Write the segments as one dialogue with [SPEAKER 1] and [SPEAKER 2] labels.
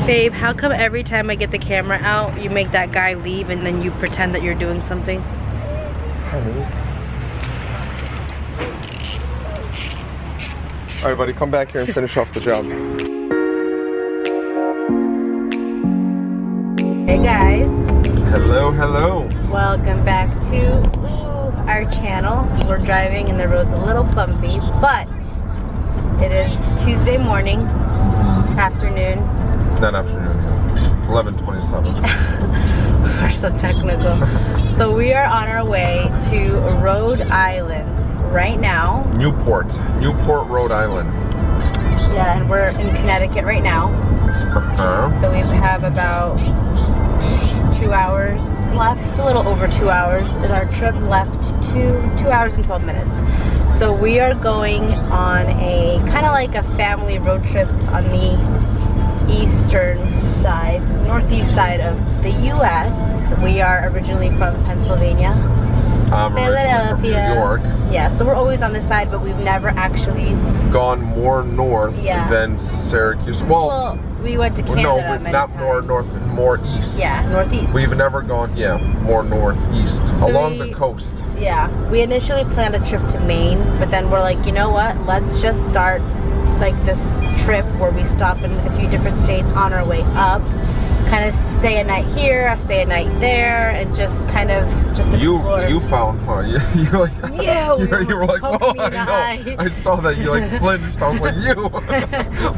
[SPEAKER 1] Babe, how come every time I get the camera out, you make that guy leave and then you pretend that you're doing something?
[SPEAKER 2] All right, buddy, come back here and finish off the job.
[SPEAKER 1] Hey guys.
[SPEAKER 2] Hello, hello.
[SPEAKER 1] Welcome back to our channel. We're driving and the road's a little bumpy, but it is Tuesday morning, afternoon.
[SPEAKER 2] Not afternoon, yeah. 11:27.
[SPEAKER 1] We're so technical. So we are on our way to Rhode Island right now.
[SPEAKER 2] Newport, Rhode Island.
[SPEAKER 1] Yeah, and we're in Connecticut right now. So we have about 2 hours left, a little over 2 hours, and our trip left 2 hours and 12 minutes. So we are going on a kind of like a family road trip on the northeast side of the U.S. We are originally from Pennsylvania.
[SPEAKER 2] Philadelphia. From New York.
[SPEAKER 1] Yeah, so we're always on this side, but we've never actually
[SPEAKER 2] gone more north than Syracuse. Well,
[SPEAKER 1] we went to Canada.
[SPEAKER 2] No, not more north, more east.
[SPEAKER 1] Yeah, northeast.
[SPEAKER 2] We've never gone, more northeast, so along the coast.
[SPEAKER 1] Yeah, we initially planned a trip to Maine, but then we're like, you know what? Let's just start like this trip where we stop in a few different states on our way up. Kind of stay a night here, stay a night there, and just kind of explore.
[SPEAKER 2] You found her. You like.
[SPEAKER 1] Yeah,
[SPEAKER 2] you were like, oh, I know.
[SPEAKER 1] Eye.
[SPEAKER 2] I saw that you like flinched. I was like, you.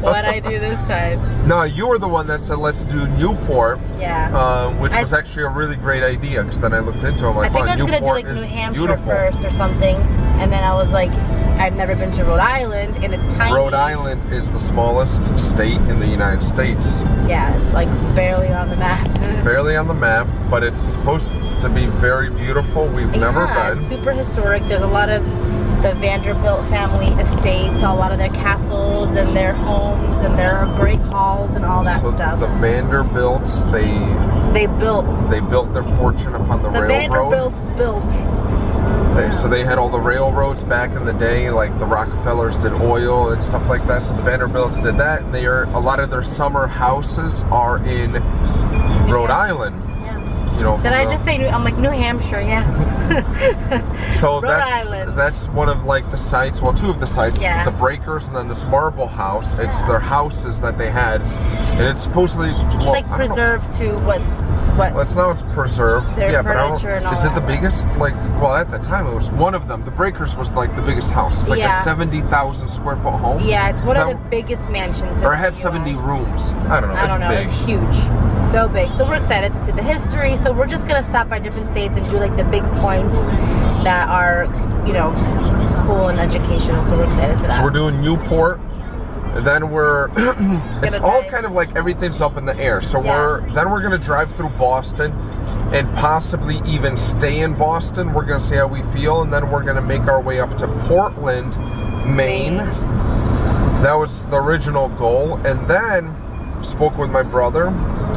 [SPEAKER 1] What'd I do this time?
[SPEAKER 2] No, you were the one that said let's do Newport.
[SPEAKER 1] Yeah.
[SPEAKER 2] Which was actually a really great idea because then I looked into it. I'm like,
[SPEAKER 1] I think I was
[SPEAKER 2] Newport
[SPEAKER 1] gonna do like New Hampshire
[SPEAKER 2] beautiful.
[SPEAKER 1] first or something, and then I was like, I've never been to Rhode Island, and it's tiny.
[SPEAKER 2] Rhode Island is the smallest state in the United States.
[SPEAKER 1] Yeah, it's like barely on the map.
[SPEAKER 2] Barely on the map, but it's supposed to be very beautiful. We've never been.
[SPEAKER 1] It's super historic. There's a lot of the Vanderbilt family estates, a lot of their castles and their homes and their great halls and all that stuff.
[SPEAKER 2] The Vanderbilts, they built their fortune upon the railroad.
[SPEAKER 1] The Vanderbilts built.
[SPEAKER 2] So they had all the railroads back in the day, like the Rockefellers did oil and stuff like that. So the Vanderbilts did that, and a lot of their summer houses are in Rhode Island.
[SPEAKER 1] Yeah.
[SPEAKER 2] You know.
[SPEAKER 1] Did I just say I'm like New Hampshire? Yeah.
[SPEAKER 2] So
[SPEAKER 1] Island.
[SPEAKER 2] That's one of like the sites. Well, two of the sites.
[SPEAKER 1] Yeah.
[SPEAKER 2] The Breakers and then this Marble House. It's their houses that they had, and it's supposedly
[SPEAKER 1] like preserved to what?
[SPEAKER 2] Well, it's now it's preserved.
[SPEAKER 1] Their
[SPEAKER 2] but
[SPEAKER 1] furniture and all
[SPEAKER 2] is it the
[SPEAKER 1] that.
[SPEAKER 2] biggest? Like, well, at the time it was one of them. The Breakers was like the biggest house. It's like a 70,000 square foot home.
[SPEAKER 1] Yeah, it's one of the biggest mansions.
[SPEAKER 2] Or it had 70 rooms. I don't know.
[SPEAKER 1] I don't know.
[SPEAKER 2] Big.
[SPEAKER 1] It's huge, so big. So we're excited to see the history. So we're just gonna stop by different states and do like the big points that are, cool and educational. So we're excited for that.
[SPEAKER 2] So we're doing Newport. And then it's all kind of like everything's up in the air. So we're gonna drive through Boston and possibly even stay in Boston. We're gonna see how we feel, and then we're gonna make our way up to Portland, Maine. That was the original goal. And then spoke with my brother,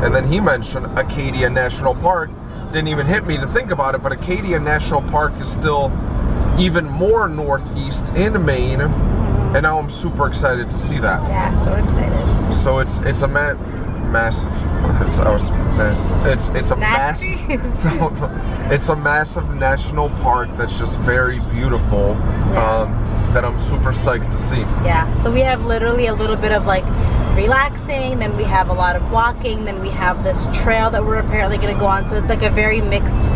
[SPEAKER 2] and then he mentioned Acadia National Park. Didn't even hit me to think about it, but Acadia National Park is still even more northeast in Maine. And now I'm super excited to see that.
[SPEAKER 1] Yeah, so excited.
[SPEAKER 2] So it's a massive. It's a massive national park that's just very beautiful. That I'm super psyched to see.
[SPEAKER 1] Yeah. So we have literally a little bit of like relaxing, then we have a lot of walking, then we have this trail that we're apparently going to go on. So it's like a very mixed,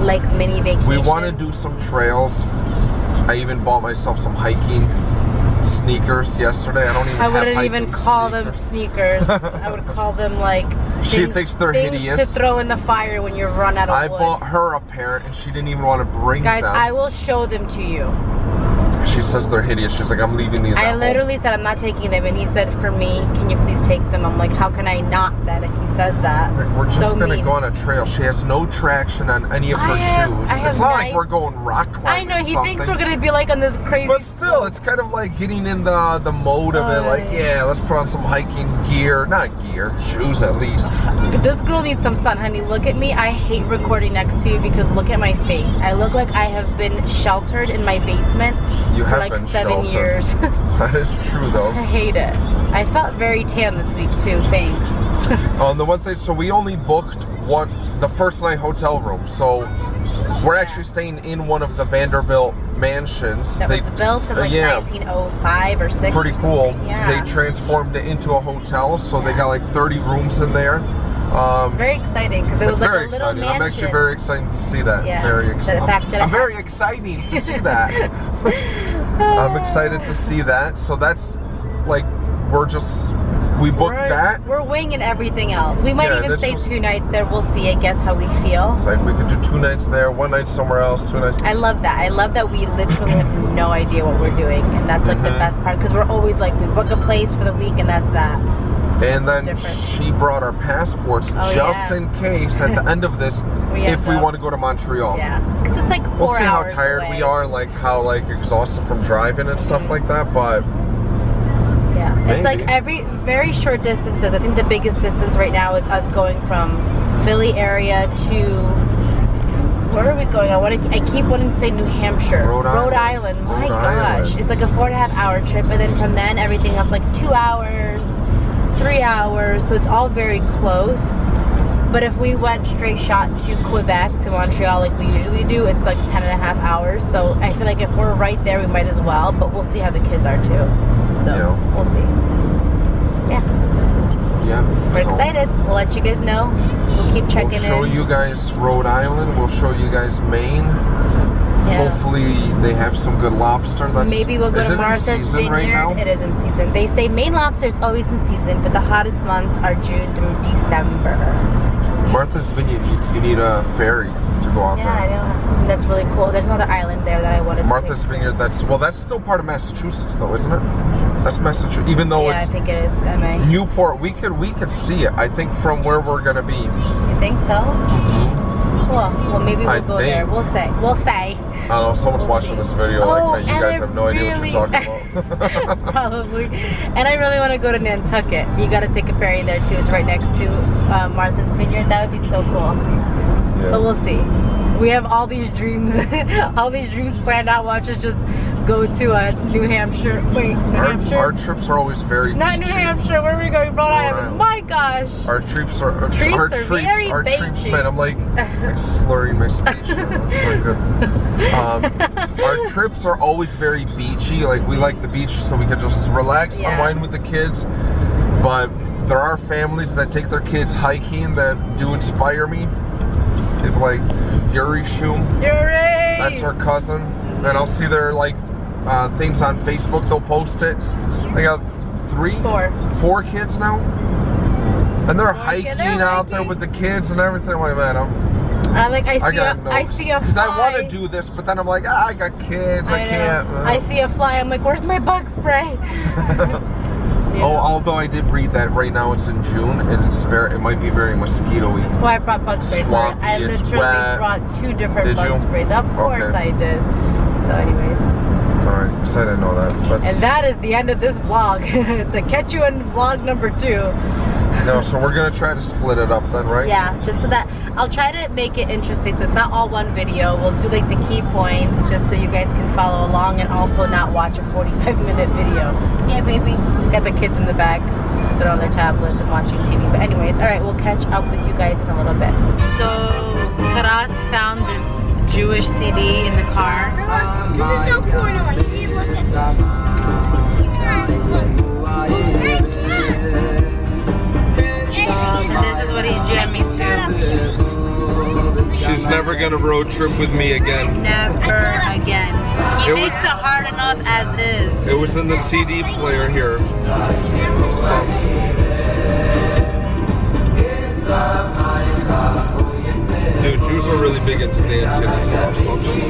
[SPEAKER 1] like mini vacation.
[SPEAKER 2] We want to do some trails. I even bought myself some hiking sneakers yesterday. I
[SPEAKER 1] wouldn't even call them sneakers. I would call them like
[SPEAKER 2] she thinks they're hideous
[SPEAKER 1] to throw in the fire when you run out of wood.
[SPEAKER 2] I bought her a pair and she didn't even want to bring them.
[SPEAKER 1] Guys, I will show them to you.
[SPEAKER 2] She says they're hideous. She's like, I'm leaving these
[SPEAKER 1] I literally said I'm not taking them, and he said, for me, can you please take them? I'm like, how can I not then if he says that?
[SPEAKER 2] We're just gonna go on a trail. She has no traction on any of her shoes. It's not like we're going rock climbing.
[SPEAKER 1] I know, he thinks we're gonna be like on this crazy
[SPEAKER 2] But still, it's kind of like getting in the mode of it, like, let's put on some hiking gear. Not gear, shoes at least.
[SPEAKER 1] This girl needs some sun, honey. Look at me. I hate recording next to you because look at my face. I look like I have been sheltered in my basement for like 7 years.
[SPEAKER 2] That is true though.
[SPEAKER 1] I hate it. I felt very tan this week too, thanks.
[SPEAKER 2] The one thing, so we only booked the first night hotel room. So we're actually staying in one of the Vanderbilt mansions.
[SPEAKER 1] That was built in like 1905 or 6.
[SPEAKER 2] Pretty cool.
[SPEAKER 1] Yeah.
[SPEAKER 2] They transformed it into a hotel, so they got like 30 rooms in there.
[SPEAKER 1] It's very exciting because it was like a little mansion.
[SPEAKER 2] I'm actually very excited to see that.
[SPEAKER 1] Yeah.
[SPEAKER 2] Very excited.
[SPEAKER 1] I'm
[SPEAKER 2] very excited to see that. I'm excited to see that. So that's like we booked that.
[SPEAKER 1] We're winging everything else. We might even stay 2 nights there. We'll see, I guess, how we feel.
[SPEAKER 2] It's like we could do 2 nights there, 1 night somewhere else, 2 nights.
[SPEAKER 1] I love that. I love that we literally have no idea what we're doing, and that's like the best part, because we're always like, we book a place for the week and that's that. So
[SPEAKER 2] and then she brought our passports just in case at the end of this, if we want to go to Montreal.
[SPEAKER 1] Yeah, because it's like 4 hours.
[SPEAKER 2] We'll see how tired we are, like how like exhausted from driving and stuff like that, but.
[SPEAKER 1] Yeah, it's like very short distances. I think the biggest distance right now is us going from Philly area to, where are we going? I keep wanting to say New Hampshire. Rhode Island. My gosh. It's like a 4.5 hour trip, and then from then everything else like 2 hours, 3 hours. So it's all very close. But if we went straight shot to Quebec, to Montreal like we usually do, it's like 10.5 hours. So I feel like if we're right there, we might as well, but we'll see how the kids are too. So we'll see. Yeah. We're excited. We'll let you guys know. We'll keep checking in.
[SPEAKER 2] We'll show you guys Rhode Island. We'll show you guys Maine. Yeah. Hopefully they have some good lobster.
[SPEAKER 1] Maybe we'll go to Martha's Vineyard.
[SPEAKER 2] Right now?
[SPEAKER 1] It is in season. They say Maine lobster is always in season, but the hottest months are June through December.
[SPEAKER 2] Martha's Vineyard, you need a ferry to go out there.
[SPEAKER 1] Yeah, I know. That's really cool. There's another island there that I wanted to see.
[SPEAKER 2] Martha's Vineyard, that's still part of Massachusetts though, isn't it? That's Massachusetts, even though it's...
[SPEAKER 1] I think it is, MA.
[SPEAKER 2] Newport, we could see it, I think, from where we're going to be.
[SPEAKER 1] You think so? Cool. Well, maybe we'll go there. We'll say. I
[SPEAKER 2] don't know, someone's watching this video like, man, you guys have no idea what you're talking about.
[SPEAKER 1] Probably. And I really want to go to Nantucket. You got to take a ferry there too. It's right next to Martha's Vineyard. That would be so cool. Yeah. So we'll see. We have all these dreams, planned out. Watch us just go to New Hampshire. Wait, New Hampshire?
[SPEAKER 2] Our trips are always very
[SPEAKER 1] Not New Hampshire. Where are we going? Rhode Island. My gosh.
[SPEAKER 2] Our trips, man. I'm like slurring my speech. That's not good. Our trips are always very beachy. Like, we like the beach so we can just relax, unwind with the kids. But there are families that take their kids hiking that do inspire me. People like Yuri Shum. That's our cousin. And I'll see their like things on Facebook. They'll post it. They got 4 kids now, and they're hiking out there with the kids and everything. I'm like, man, I see a fly. Because I want to do this, but then I'm like, I got kids. I can't.
[SPEAKER 1] I see a fly. I'm like, where's my bug spray?
[SPEAKER 2] Although I did read that right now it's in June and it might be very mosquito-y.
[SPEAKER 1] Well, I brought bug sprays. I literally brought 2 different bug sprays. Of course I did. So anyways.
[SPEAKER 2] Alright, excited to know that.
[SPEAKER 1] And that is the end of this vlog. It's a catch you in vlog number 2.
[SPEAKER 2] No, so we're gonna try to split it up then, right?
[SPEAKER 1] Yeah, just so that I'll try to make it interesting so it's not all one video. We'll do like the key points just so you guys can follow along and also not watch a 45-minute video. Yeah, baby. Got the kids in the back. They're on their tablets and watching TV. But anyways, alright, we'll catch up with you guys in a little bit. So Taras found this Jewish CD in the car.
[SPEAKER 3] This is so cool. No, you need to look at
[SPEAKER 1] and this is what he's jamming to.
[SPEAKER 2] She's never gonna road trip with me again.
[SPEAKER 1] Never again. He makes it hard enough as is.
[SPEAKER 2] It was in the CD player here. So. Dude, Jews are really big into dancing and stuff, so I'm just...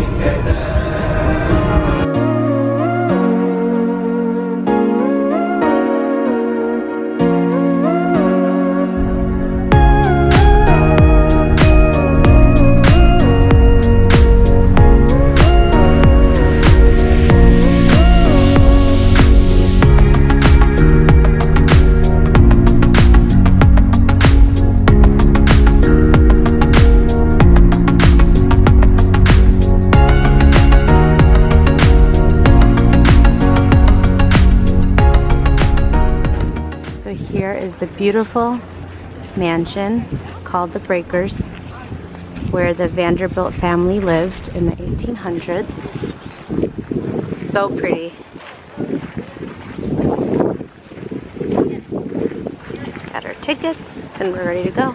[SPEAKER 1] Here is the beautiful mansion called the Breakers, where the Vanderbilt family lived in the 1800s. So pretty. Got our tickets and we're ready to go.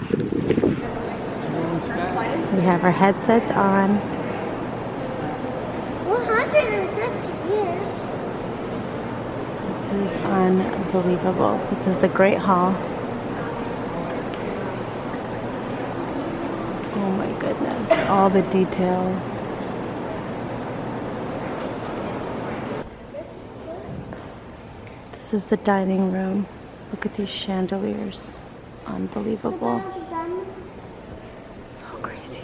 [SPEAKER 1] We have our headsets on.
[SPEAKER 3] 150 years.
[SPEAKER 1] This is unbelievable. This is the Great Hall. Oh my goodness, all the details. This is the dining room. Look at these chandeliers. Unbelievable. So crazy.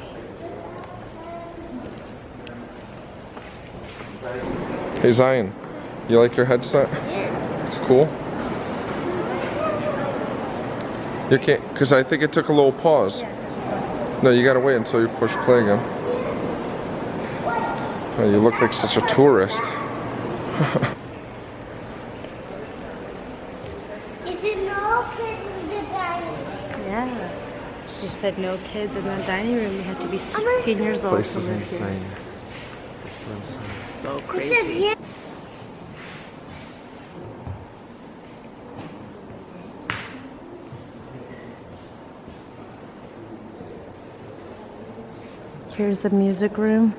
[SPEAKER 2] Hey Zion, you like your headset? It's cool. You can't, because I think it took a little pause. No, you gotta wait until you push play again. Oh, you look like such a tourist.
[SPEAKER 3] Is it no kids in the dining room?
[SPEAKER 1] Yeah. They said no kids in the dining room. You had to be 16 years old
[SPEAKER 2] Place
[SPEAKER 1] to
[SPEAKER 2] is
[SPEAKER 1] live here.
[SPEAKER 2] insane.
[SPEAKER 1] So
[SPEAKER 3] It says
[SPEAKER 1] crazy.
[SPEAKER 3] yes.
[SPEAKER 1] Here's the music room.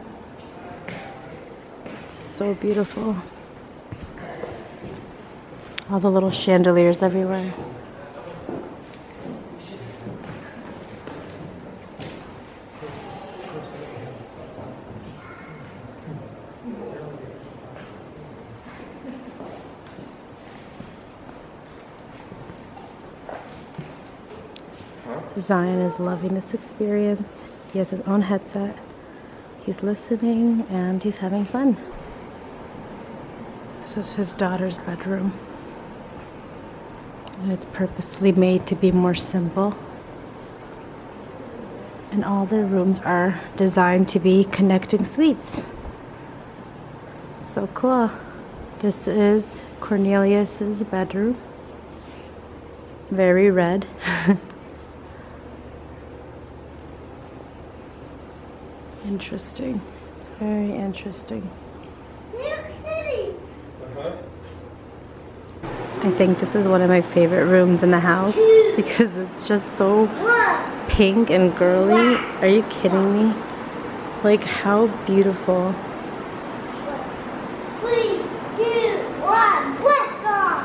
[SPEAKER 1] It's so beautiful. All the little chandeliers everywhere. Zion is loving this experience. He has his own headset. He's listening and he's having fun. This is his daughter's bedroom. And it's purposely made to be more simple. And all the rooms are designed to be connecting suites. So cool. This is Cornelius's bedroom. Very red. Interesting. Very interesting.
[SPEAKER 3] New York City.
[SPEAKER 1] I think this is one of my favorite rooms in the house because it's just so
[SPEAKER 3] Look.
[SPEAKER 1] pink and girly. Are you kidding me? Like, how beautiful.
[SPEAKER 3] 3, 2, 1, let's go.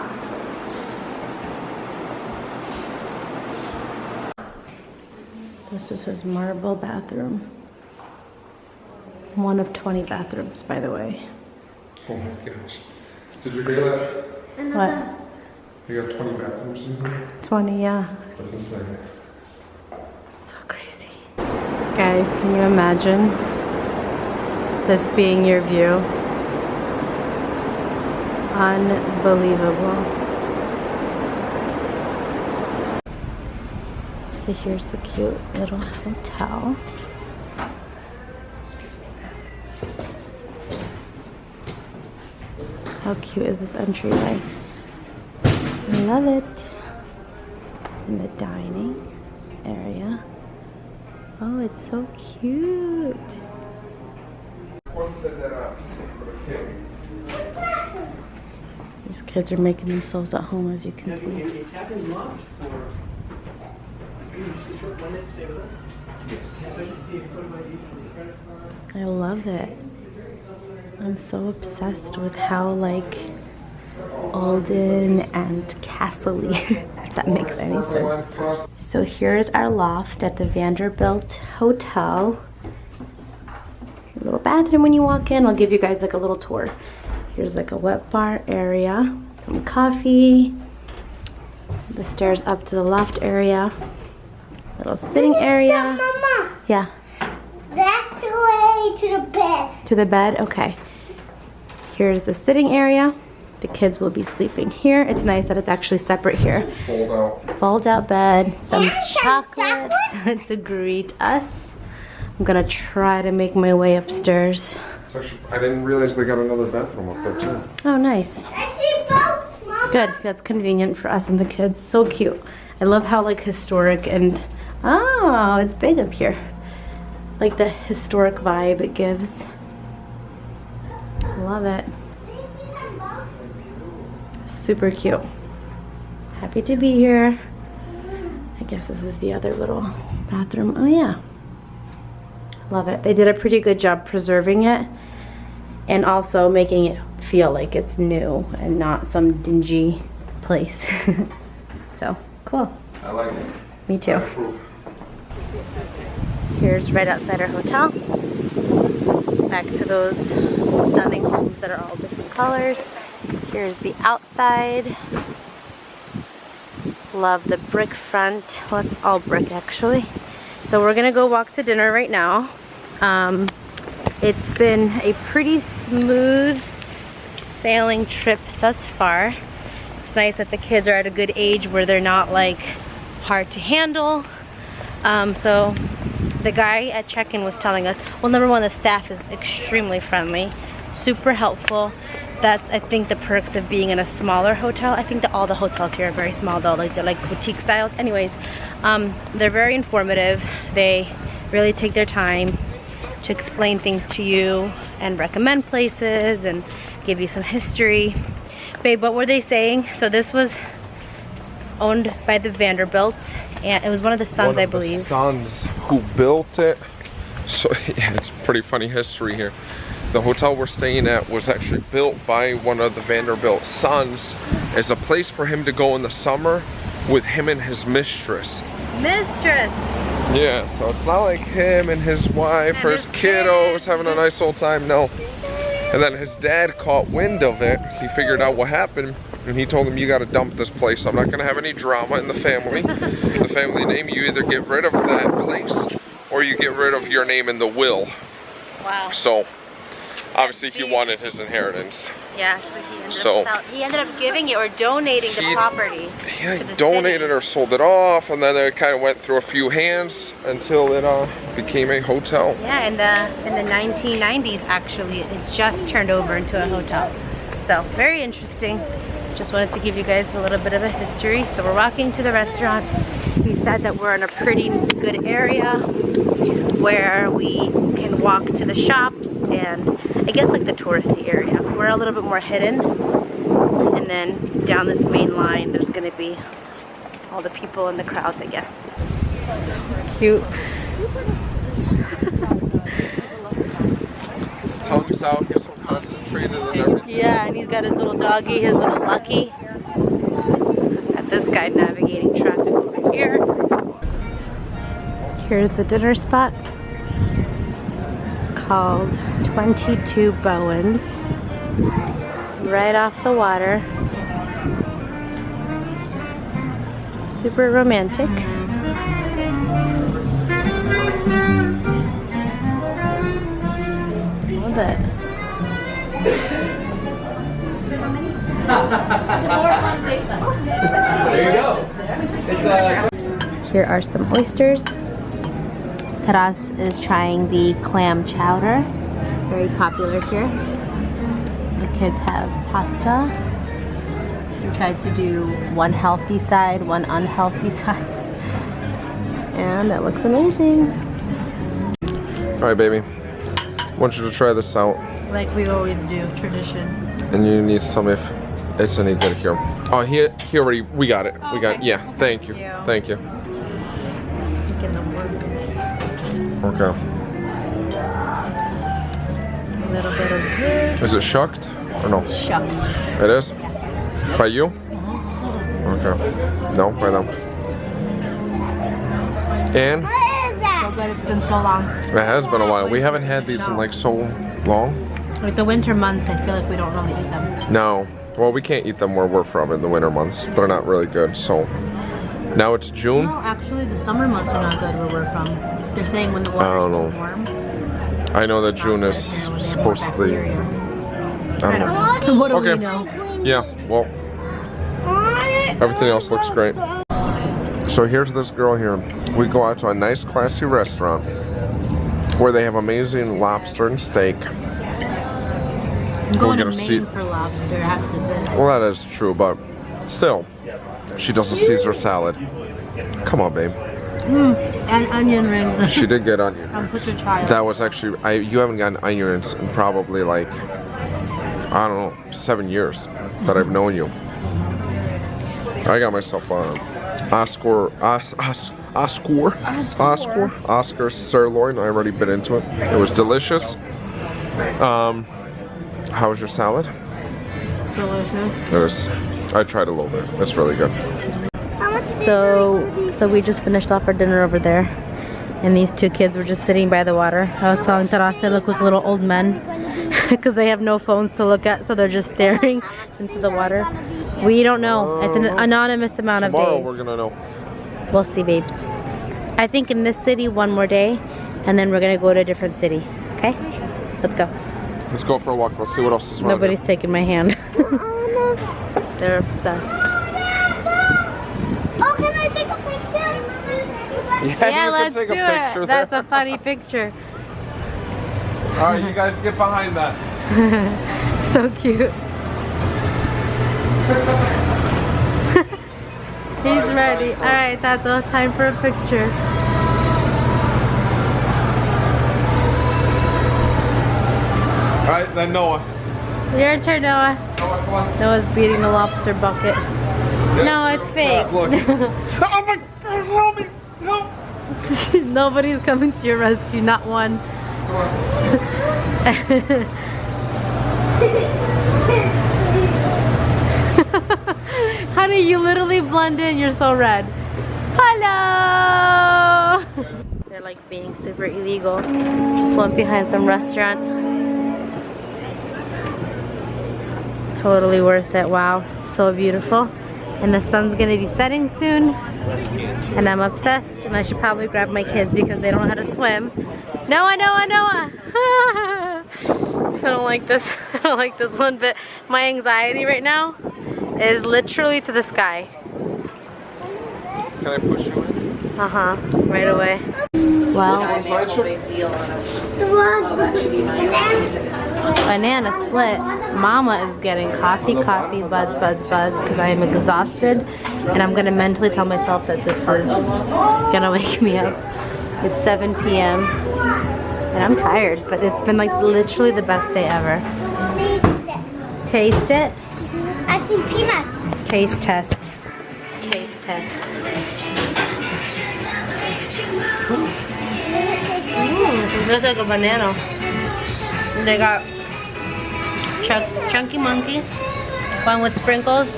[SPEAKER 1] This is his marble bathroom. One of 20 bathrooms, by the way.
[SPEAKER 2] Oh my gosh. Did you hear that?
[SPEAKER 1] What?
[SPEAKER 2] You got 20 bathrooms in here?
[SPEAKER 1] 20, yeah.
[SPEAKER 2] That's insane.
[SPEAKER 1] So crazy. Guys, can you imagine this being your view? Unbelievable. So here's the cute little hotel. How cute is this entryway? I love it. In the dining area. Oh, it's so cute. These kids are making themselves at home, as you can see. I love it. I'm so obsessed with how, like, olden and castle-y, if that makes any sense. So here's our loft at the Vanderbilt Hotel. Little bathroom when you walk in. I'll give you guys like a little tour. Here's like a wet bar area, some coffee, the stairs up to the loft area, little sitting area.
[SPEAKER 3] Mama,
[SPEAKER 1] Yeah.
[SPEAKER 3] that's the way to the bed.
[SPEAKER 1] To the bed? Okay. Here's the sitting area. The kids will be sleeping here. It's nice that it's actually separate here.
[SPEAKER 2] Fold out.
[SPEAKER 1] Fold out bed, some
[SPEAKER 3] And some
[SPEAKER 1] chocolates to greet us. I'm gonna try to make my way upstairs.
[SPEAKER 2] It's actually, I didn't realize they got another bathroom up there too.
[SPEAKER 1] Oh, nice.
[SPEAKER 3] I see both, Mama.
[SPEAKER 1] Good, that's convenient for us and the kids. So cute. I love how like historic and, oh, it's big up here. Like the historic vibe it gives. Love it. Super cute. Happy to be here. I guess this is the other little bathroom. Oh yeah. Love it. They did a pretty good job preserving it and also making it feel like it's new and not some dingy place. So, cool.
[SPEAKER 2] I like it.
[SPEAKER 1] Me too. Here's right outside our hotel. Back to those stunning homes that are all different colors. Here's the outside. Love the brick front. Well, it's all brick actually. So we're gonna go walk to dinner right now. It's been a pretty smooth sailing trip thus far. It's nice that the kids are at a good age where they're not like hard to handle. So the guy at check-in was telling us, well, number one, the staff is extremely friendly, super helpful. That's, I think, the perks of being in a smaller hotel. I think that all the hotels here are very small though, like they're like boutique styles. Anyways, they're very informative. They really take their time to explain things to you and recommend places and give you some history. Babe, what were they saying? So this was owned by the Vanderbilts, and it was one of the sons, I believe.
[SPEAKER 2] One of the sons who built it. So yeah, it's pretty funny history here. The hotel we're staying at was actually built by one of the Vanderbilt sons as a place for him to go in the summer with him and his mistress.
[SPEAKER 1] Mistress!
[SPEAKER 2] Yeah, so it's not like him and his wife or his kiddos having a nice old time, no. And then his dad caught wind of it. He figured out what happened and he told him, you gotta dump this place. I'm not gonna have any drama in the family. The family name, you either get rid of that place or you get rid of your name in the will.
[SPEAKER 1] Wow.
[SPEAKER 2] So obviously he wanted his inheritance.
[SPEAKER 1] Yeah, so he ended up giving it or donating the property.
[SPEAKER 2] Yeah,
[SPEAKER 1] to the
[SPEAKER 2] he donated
[SPEAKER 1] city.
[SPEAKER 2] or sold it off, and then it kind of went through a few hands until it became a hotel.
[SPEAKER 1] Yeah, in the 1990s actually, it just turned over into a hotel. So very interesting. Just wanted to give you guys a little bit of a history. So we're walking to the restaurant. He said that we're in a pretty good area where we can walk to the shops and I guess like the touristy area. We're a little bit more hidden, and then down this main line there's gonna be all the people in the crowds, I guess. So cute.
[SPEAKER 2] His tongue's out, he's so concentrated and everything.
[SPEAKER 1] Yeah, and he's got his little doggy, his little Lucky. Got this guy navigating traffic over here. Here's the dinner spot. It's called 22 Bowens. Right off the water. Super romantic. Love it.
[SPEAKER 4] There you go.
[SPEAKER 1] Here are some oysters. Taras is trying the clam chowder. Very popular here. The kids have pasta. We tried to do one healthy side, one unhealthy side. And it looks amazing.
[SPEAKER 2] All right, baby. I want you to try this out.
[SPEAKER 1] Like we always do, tradition.
[SPEAKER 2] And you need to tell me if it's any good here. Oh, he already, we got it. We got it. Yeah, thank you. Thank you.
[SPEAKER 1] Making them work.
[SPEAKER 2] Okay.
[SPEAKER 1] A little bit of this.
[SPEAKER 2] Is it shucked or no?
[SPEAKER 1] It's shucked.
[SPEAKER 2] It is?
[SPEAKER 1] Yeah.
[SPEAKER 2] By you? Okay. No, by them. And?
[SPEAKER 1] So good, it's been so long.
[SPEAKER 2] It has been a while. We haven't had these in like so long.
[SPEAKER 1] Like the winter months, I feel like we don't really eat them.
[SPEAKER 2] No. Well, we can't eat them where we're from in the winter months. They're not really good, so. Now it's June.
[SPEAKER 1] No, actually the summer months are not good where we're from. They're saying when the water's too warm.
[SPEAKER 2] I know that June is supposedly. I don't know.
[SPEAKER 1] What do
[SPEAKER 2] Okay.
[SPEAKER 1] we know?
[SPEAKER 2] Yeah, well, everything else looks great. So here's this girl here. We go out to a nice classy restaurant where they have amazing lobster and steak.
[SPEAKER 1] I'm going to Maine for lobster after this.
[SPEAKER 2] Well, that is true, but Still, she does a Caesar salad. Come on, babe.
[SPEAKER 1] And onion rings.
[SPEAKER 2] She did get onion.
[SPEAKER 1] I'm such a child.
[SPEAKER 2] That was actually, you haven't gotten onions in probably like, I don't know, 7 years that I've known you. I got myself Oscar sirloin. I already bit into it. It was delicious. How was your salad?
[SPEAKER 1] Delicious.
[SPEAKER 2] It is. I tried a little bit. It's really good.
[SPEAKER 1] So we just finished off our dinner over there, and these two kids were just sitting by the water. I was telling Taras they look like little old men because they have no phones to look at, so they're just staring into the water. We don't know. It's an anonymous amount of days.
[SPEAKER 2] Tomorrow we're gonna know.
[SPEAKER 1] We'll see, babes. I think in this city one more day, and then we're gonna go to a different city. Okay? Let's go.
[SPEAKER 2] Let's go for a walk. Let's see what else is around.
[SPEAKER 1] Nobody's taking my hand. They're obsessed.
[SPEAKER 3] Oh, can I take a picture?
[SPEAKER 1] Yeah, let's do it. That's a funny picture.
[SPEAKER 2] All right, you guys get behind that.
[SPEAKER 1] So cute. He's ready. All right, Tato, time for a picture.
[SPEAKER 2] All right, then Noah.
[SPEAKER 1] Your turn, Noah.
[SPEAKER 2] Noah, come on.
[SPEAKER 1] Noah's beating the lobster bucket. No, it's fake.
[SPEAKER 2] Look. Oh my God, help me. Help.
[SPEAKER 1] Nobody's coming to your rescue, not one.
[SPEAKER 2] Come on.
[SPEAKER 1] Honey, you literally blend in. You're so red. Hello! They're like being super illegal. Just went behind some restaurant. Totally worth it. Wow, so beautiful. And the sun's gonna be setting soon. And I'm obsessed. And I should probably grab my kids because they don't know how to swim. Noah, Noah, Noah! I don't like this. I don't like this one bit. My anxiety right now is literally to the sky.
[SPEAKER 2] Can I push you in?
[SPEAKER 1] Uh-huh, right away. Well, banana split. Mama is getting coffee, coffee, buzz, buzz, buzz, because I am exhausted, and I'm gonna mentally tell myself that this is gonna wake me up. It's 7 p.m. and I'm tired, but it's been like literally the best day ever. Taste it.
[SPEAKER 3] I see peanuts.
[SPEAKER 1] Taste test. Taste test. It looks like a banana. They got Chunky Monkey, one with sprinkles,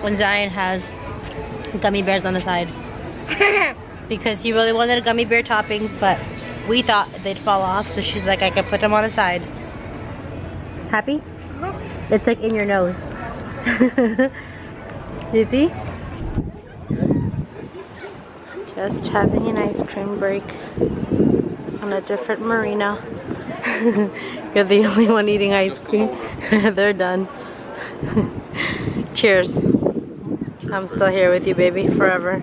[SPEAKER 1] and Zion has gummy bears on the side. Because he really wanted a gummy bear toppings, but we thought they'd fall off, so she's like, I could put them on the side. Happy? It's like in your nose. You see? Just having an ice cream break on a different marina. You're the only one eating ice cream. They're done. Cheers. I'm still here with you, baby, forever.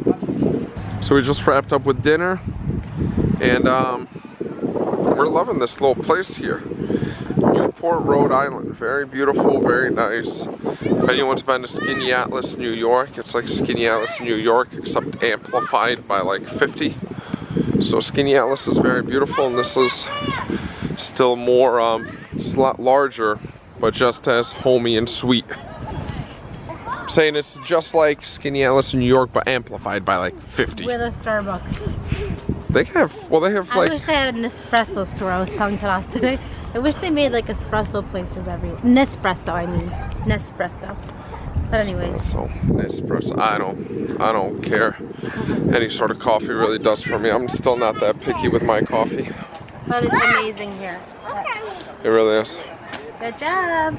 [SPEAKER 2] So we just wrapped up with dinner, and we're loving this little place here. Newport, Rhode Island. Very beautiful, very nice. If anyone's been to Skaneateles, New York, it's like Skaneateles, New York, except amplified by like 50. So Skaneateles is very beautiful, and this is still more, it's a lot larger, but just as homey and sweet. I'm saying it's just like Skaneateles, New York, but amplified by like 50.
[SPEAKER 1] With a Starbucks.
[SPEAKER 2] They have, well, they have like...
[SPEAKER 1] I wish they had an espresso store. I was telling Taras today. I wish they made like espresso places everywhere. Nespresso, I mean. Nespresso. But anyways.
[SPEAKER 2] So, Nespresso. I don't care. Any sort of coffee really does for me. I'm still not that picky with my coffee.
[SPEAKER 1] But it's amazing here.
[SPEAKER 2] It really is.
[SPEAKER 1] Good job.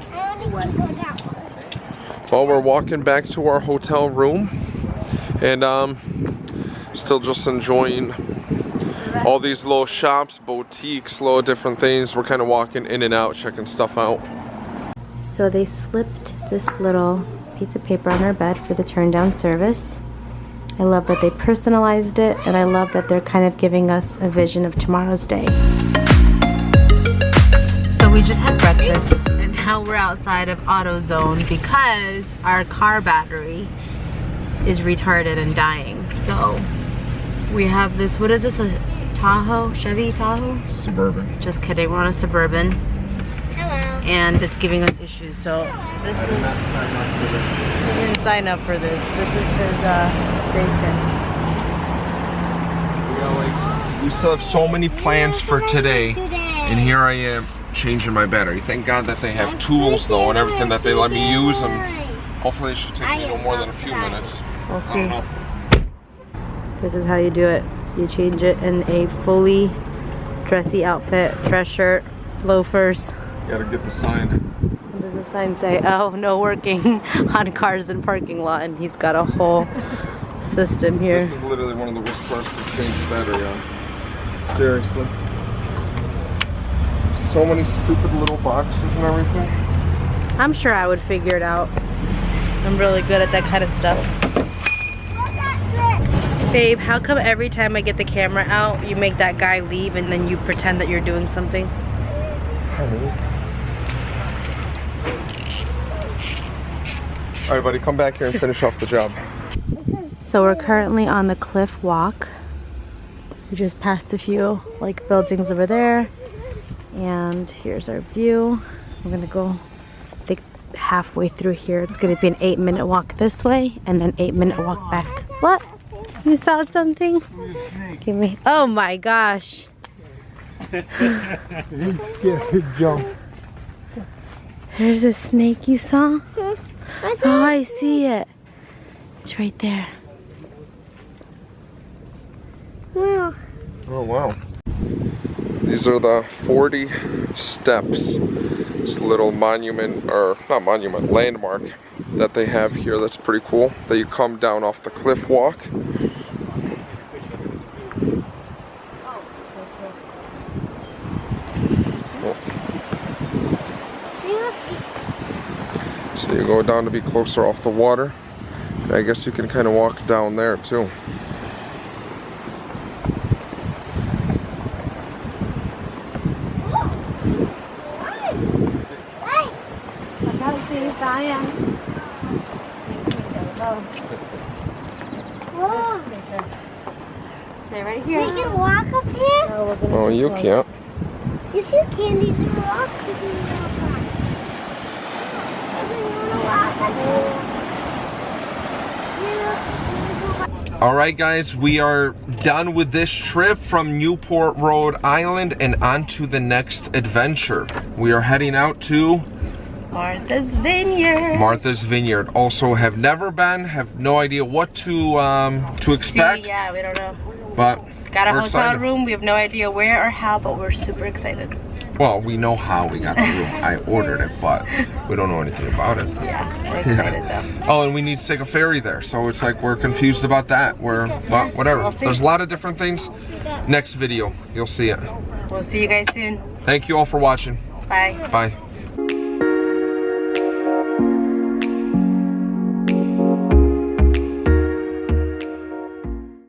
[SPEAKER 2] Well, we're walking back to our hotel room, and still just enjoying all these little shops, boutiques, little different things. We're kind of walking in and out, checking stuff out. So they slipped this little piece of paper on our bed for the turn down service. I love that they personalized it, and I love that they're kind of giving us a vision of tomorrow's day. So we just had breakfast, and now
[SPEAKER 1] now we're outside of AutoZone because our car battery is retarded and dying. So we have this, what is this, a Tahoe, Chevy Tahoe?
[SPEAKER 2] Suburban.
[SPEAKER 1] Just kidding, we're on a Suburban.
[SPEAKER 3] Hello.
[SPEAKER 1] And it's giving us issues. So this is, we didn't sign up for this. This is his station.
[SPEAKER 2] We still have so many plans for today, and here I am changing my battery. Thank God that they have tools though and everything that they let me use, and hopefully it should take me no more than a few minutes.
[SPEAKER 1] We'll see. This is how you do it. You change it in a fully dressy outfit, dress shirt, loafers.
[SPEAKER 2] Gotta get the sign.
[SPEAKER 1] What does the sign say? Oh, no working on cars in parking lot, and he's got a whole system here.
[SPEAKER 2] This is literally one of the worst parts to change the battery on. Seriously. So many stupid little boxes and everything.
[SPEAKER 1] I'm sure I would figure it out. I'm really good at that kind of stuff. Babe, how come every time I get the camera out, you make that guy leave and then you pretend that you're doing something?
[SPEAKER 2] All right, buddy, come back here and finish off the job.
[SPEAKER 1] So we're currently on the cliff walk. We just passed a few like buildings over there, and here's our view. We're gonna go, I think, halfway through here. It's gonna be an 8-minute walk this way and then 8-minute walk back. What? You saw something? Give me. Oh my gosh.
[SPEAKER 2] He's scared to jump.
[SPEAKER 1] There's a snake you saw? Oh, I see it. It's right there.
[SPEAKER 3] Wow.
[SPEAKER 2] Oh wow. These are the 40 steps. This little monument, or not monument, landmark that they have here that's pretty cool. That you come down off the cliff walk. So you go down to be closer off the water. And I guess you can kind of walk down there too.
[SPEAKER 1] Stay right here.
[SPEAKER 3] We can walk up here?
[SPEAKER 2] Oh, you can't.
[SPEAKER 3] If you can, these are rocks you can walk on.
[SPEAKER 2] All right, guys, we are done with this trip from Newport, Rhode Island, and on to the next adventure. We are heading out to
[SPEAKER 1] Martha's Vineyard.
[SPEAKER 2] Martha's Vineyard. Also, have never been, have no idea what to expect.
[SPEAKER 1] See, yeah, we don't know.
[SPEAKER 2] But
[SPEAKER 1] got a
[SPEAKER 2] we're
[SPEAKER 1] hotel
[SPEAKER 2] excited.
[SPEAKER 1] room. We have no idea where or how, but we're super excited.
[SPEAKER 2] Well, we know how we got the room. I ordered it, but we don't know anything about it.
[SPEAKER 1] Yeah, we're excited though.
[SPEAKER 2] Oh, and we need to take a ferry there, so it's like we're confused about that. Well, whatever.
[SPEAKER 1] We'll see.
[SPEAKER 2] There's a lot of different things. Next video, you'll see it.
[SPEAKER 1] We'll see you guys soon.
[SPEAKER 2] Thank you all for watching.
[SPEAKER 1] Bye.
[SPEAKER 2] Bye.